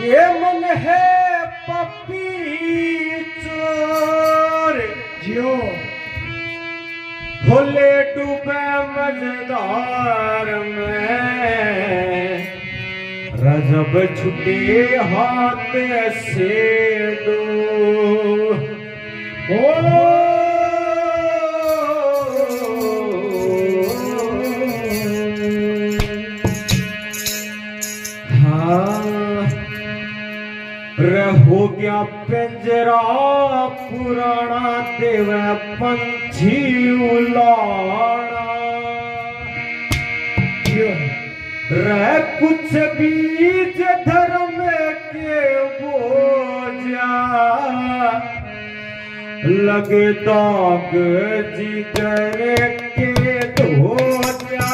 ये मन है पपी चोर जियो भोले डूबे मजेदार में रजब छुटे हाथ से दो हो गया पिंजरा पुराना देव पंछी उलाना रह कुछ बीज धर्म के बोझा लगे दाग जिगर के धोजा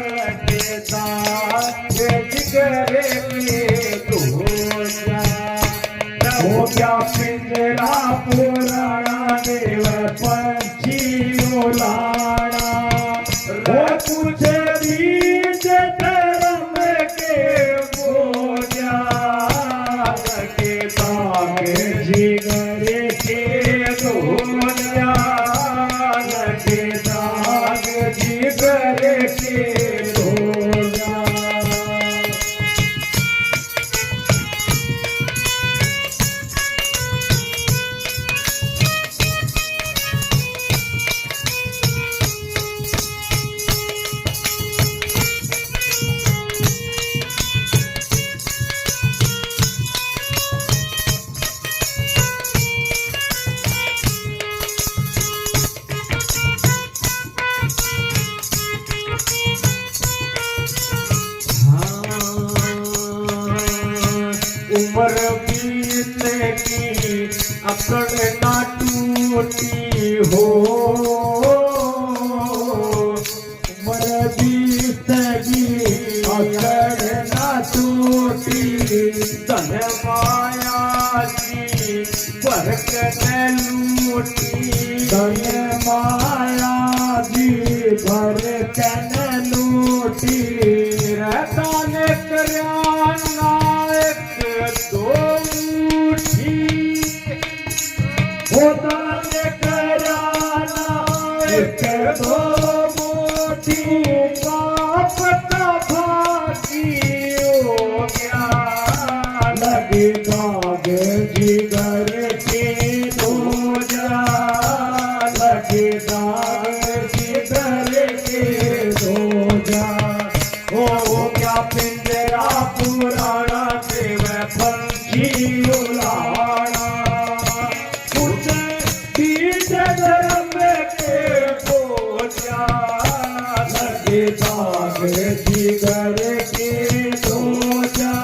लगे दाग जिगर के धोजा हो गया पिंजरा पुराना देव पंछी उलाना रह कुछ बीज धर्म के बोझा लगे दाग जिगर के धोजा लगे दाग जिगर के धोजा उम्र बीतेगी अकड़ ना टूटी हो उम्र बीतेगी अकड़ ना टूटी धन माया की बरकत लूटी धन माया जी भर कन लूटी रहता ने करना दो मुट्ठी होता ने कराना एक दो मुट्ठी का पता भागी हो गया लगे दाग जिगर के धोजा लगे दाग जिगर के धोजा हो गया पिंजरा पुराना देव पंछी उलाना कुछ बीज धर्म के बोझा लगे दाग जिगर के धोजा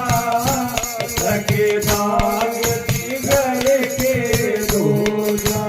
लगे दाग जिगर के धोजा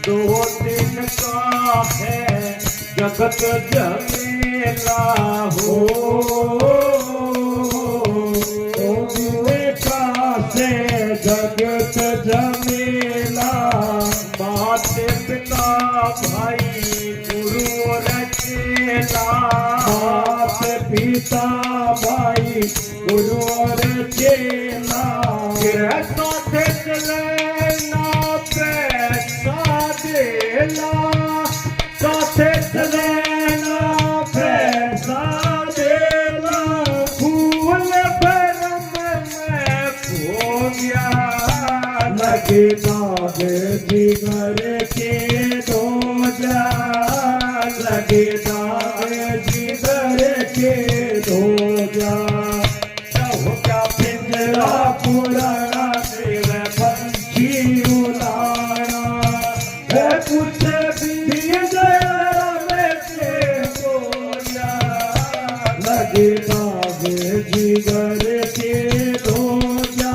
दो दिन का है जगत जमेला हो से जगत जमेला माते पिता भाई गुरु रचेला मात पिता भाई गुरु और चेला साथे चलेना पैसा देला साथे चलेना पैसा देला फूल भरम में खो गया लगे दाग जिगर के धोजा लगे दाग जिगर के धोजा हो क्या पिंजरा पुराना देव पंछी उलाना है कुछ बीज में के धोजा लगे दाग जिगर के धोजा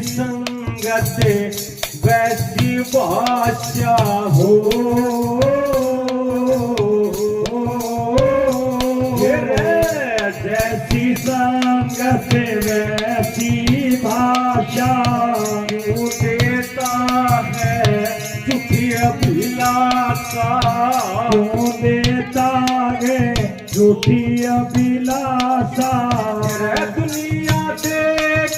संगत वैसी भाषा हो जैसी संगत वैसी भाषा क्यों देता है झूठी अभिलाषा क्यों देता है झूठी अभिलाषा दुनिया देख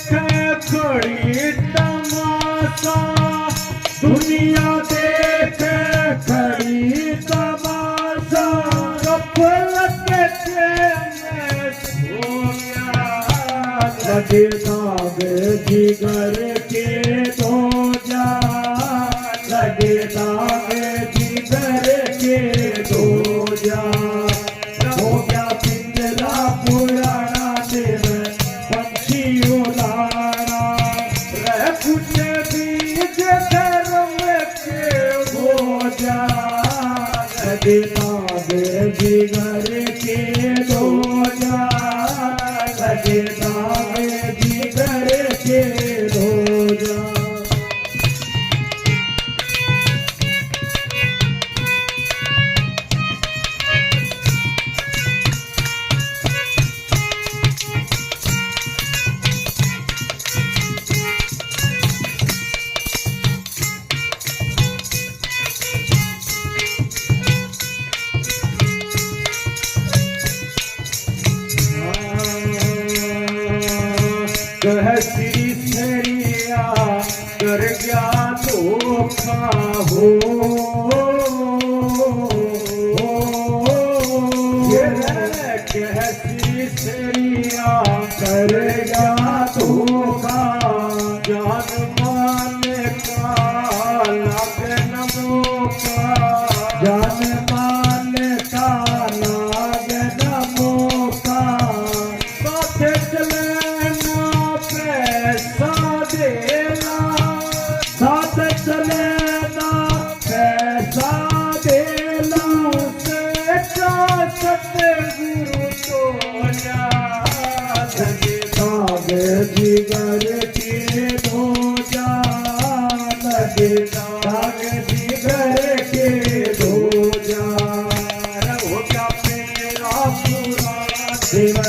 खड़ी तमाशा दुनिया देख खड़ी तमाशा गफलत में सो गया लगे दाग जिगर के दो जा लगे दाग जिगर के दो जा हो गया पिंजरा पुराना दिल पंछी उड़ाना रह कुछ बीज धर्म के हो जा लगे दाग जिगर के दो जा लगे दाग जिगर के दो जा कह श्री सरिया कर गया धोखा हो कह श्री सरिया कर गया धोखा जान मान का लगन मौका जान मान का लागन मौका साथ चलना पैसा देना साथ चलेना पैसा देना सच्चा सतगुरु तो याद दाग जिगर के दो जा लगे दाग जिगर के दो जा हो गया मेरा पुराना देव